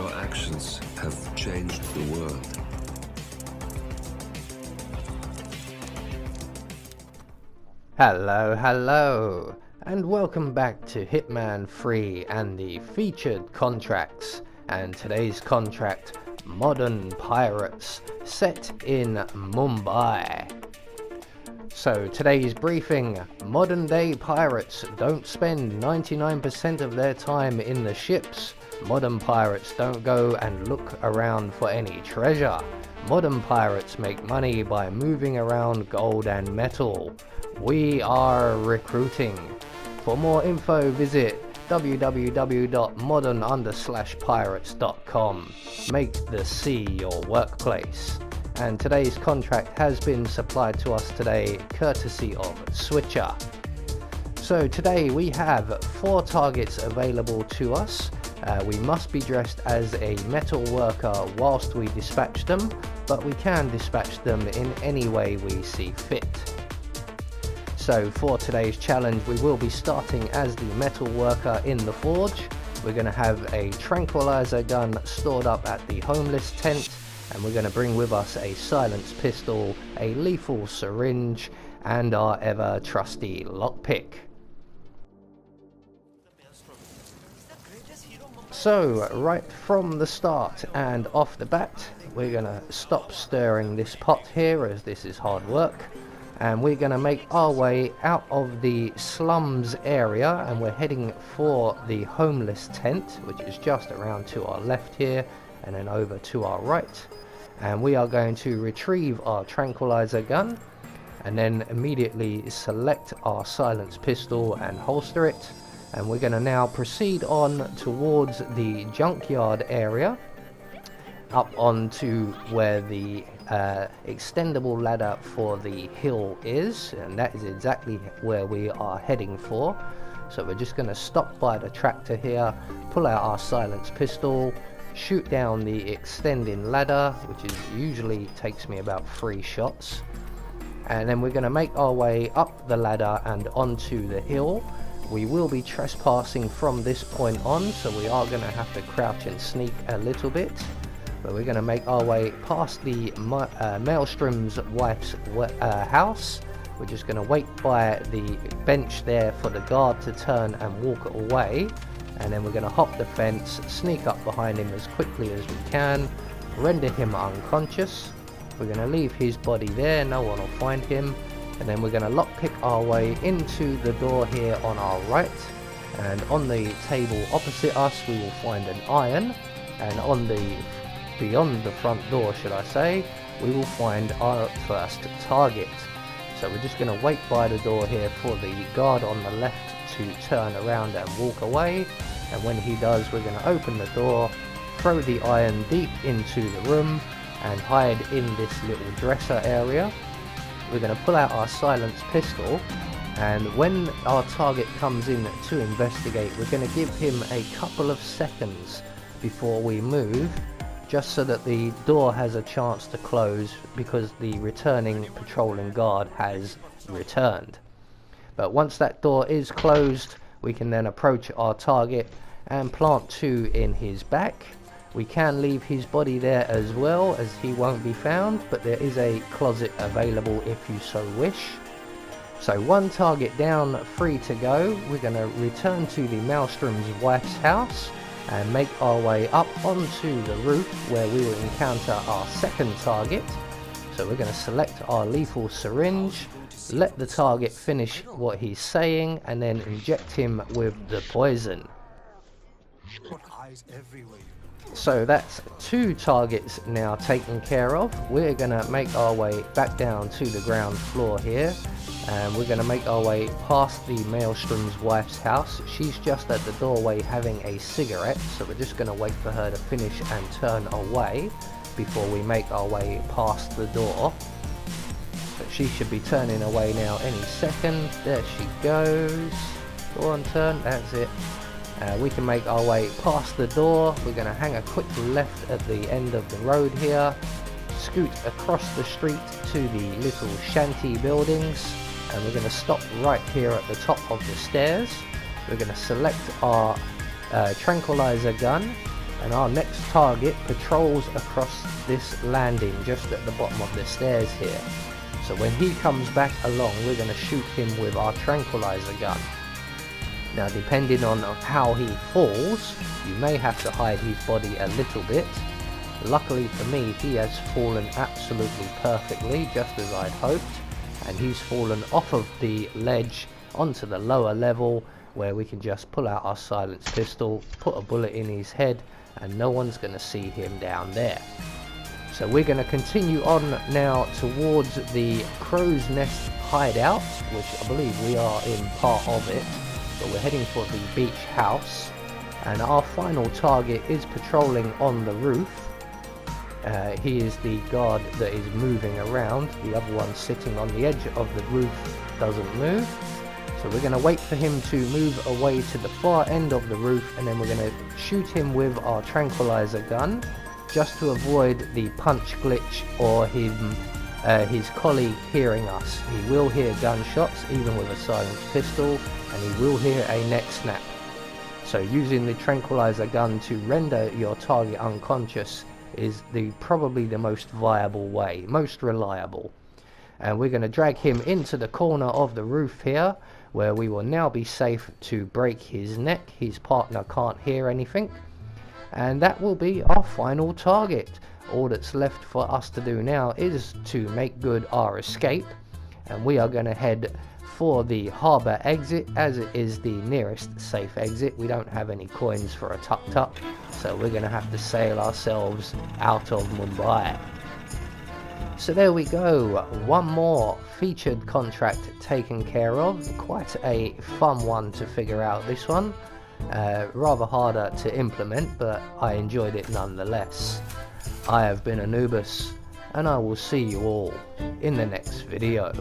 Your actions have changed the world. Hello, and welcome back to Hitman 3 and the featured contracts. And today's contract, Moden Pirates, set in Mumbai. So today's briefing: modern day pirates don't spend 99% of their time in the ships. Modern pirates don't go and look around for any treasure. Modern pirates make money by moving around gold and metal. We are recruiting. For more info, visit www.modern_pirates.com. Make the sea your workplace. And today's contract has been supplied to us today courtesy of Switcher. So today we have 4 targets available to us. We must be dressed as a metal worker whilst we dispatch them, but we can dispatch them in any way we see fit. So for today's challenge, we will be starting as the metal worker in the forge. We're going to have a tranquilizer gun stored up at the homeless tent, and we're going to bring with us a silenced pistol, a lethal syringe, and our ever trusty lockpick. So right from the start and off the bat, we're going to stop stirring this pot here, as this is hard work. And we're going to make our way out of the slums area, and we're heading for the homeless tent, which is just around to our left here and then over to our right. And we are going to retrieve our tranquilizer gun and then immediately select our silenced pistol and holster it. And we're going to now proceed on towards the junkyard area, up onto where the extendable ladder for the hill is, and that is exactly where we are heading for. So we're just going to stop by the tractor here, pull out our silenced pistol, shoot down the extending ladder, which is usually takes me about 3 shots, and then we're going to make our way up the ladder and onto the hill. We will be trespassing from this point on, so we are going to have to crouch and sneak a little bit. But we're going to make our way past the Maelstrom's wife's house. We're just going to wait by the bench there for the guard to turn and walk away. And then we're going to hop the fence, sneak up behind him as quickly as we can, render him unconscious. We're going to leave his body there, no one will find him. And then we're going to lockpick our way into the door here on our right. And on the table opposite us, we will find an iron. And on the beyond the front door, should I say, we will find our first target. So we're just going to wait by the door here for the guard on the left to turn around and walk away, and when he does, we're going to open the door, throw the iron deep into the room and hide in this little dresser area. We're going to pull out our silenced pistol, and when our target comes in to investigate, we're going to give him a couple of seconds before we move, just so that the door has a chance to close, because the returning patrolling guard has returned. But once that door is closed, we can then approach our target and plant 2 in his back. We can leave his body there as well, as he won't be found, but there is a closet available if you so wish. So 1 target down, 3 to go. We're going to return to the Maelstrom's wife's house and make our way up onto the roof, where we will encounter our second target. So we're going to select our lethal syringe, let the target finish what he's saying, and then inject him with the poison. So that's 2 targets now taken care of. We're going to make our way back down to the ground floor here, and we're going to make our way past the Maelstrom's wife's house. She's just at the doorway having a cigarette, so we're just going to wait for her to finish and turn away before we make our way past the door. But she should be turning away now any second. There she goes. Go on, turn. That's it. We can make our way past the door. We're going to hang a quick left at the end of the road here, scoot across the street to the little shanty buildings, and we're going to stop right here at the top of the stairs. We're going to select our tranquilizer gun, And our next target patrols across this landing just at the bottom of the stairs here. So when he comes back along, we're going to shoot him with our tranquilizer gun. Now depending on how he falls, you may have to hide his body a little bit. Luckily for me, he has fallen absolutely perfectly, just as I'd hoped, and he's fallen off of the ledge onto the lower level, where we can just pull out our silenced pistol, put a bullet in his head, and no one's going to see him down there. So we're going to continue on now towards the crow's nest hideout, which I believe we are in part of it, but we're heading for the beach house, and our final target is patrolling on the roof. He is the guard that is moving around. The other one sitting on the edge of the roof doesn't move. So we're going to wait for him to move away to the far end of the roof, and then we're going to shoot him with our tranquilizer gun, just to avoid the punch glitch or his colleague hearing us. He will hear gunshots even with a silenced pistol, and he will hear a neck snap. So using the tranquilizer gun to render your target unconscious is probably the most viable way, most reliable. And we're going to drag him into the corner of the roof here, where we will now be safe to break his neck. His partner can't hear anything, and that will be our final target. All that's left for us to do now is to make good our escape, and we are going to head for the harbour exit, as it is the nearest safe exit. We don't have any coins for a tuk-tuk, so we're going to have to sail ourselves out of Mumbai. So there we go, one more featured contract taken care of. Quite a fun one to figure out, this one. Rather harder to implement, but I enjoyed it nonetheless. I have been Anubis, and I will see you all in the next video.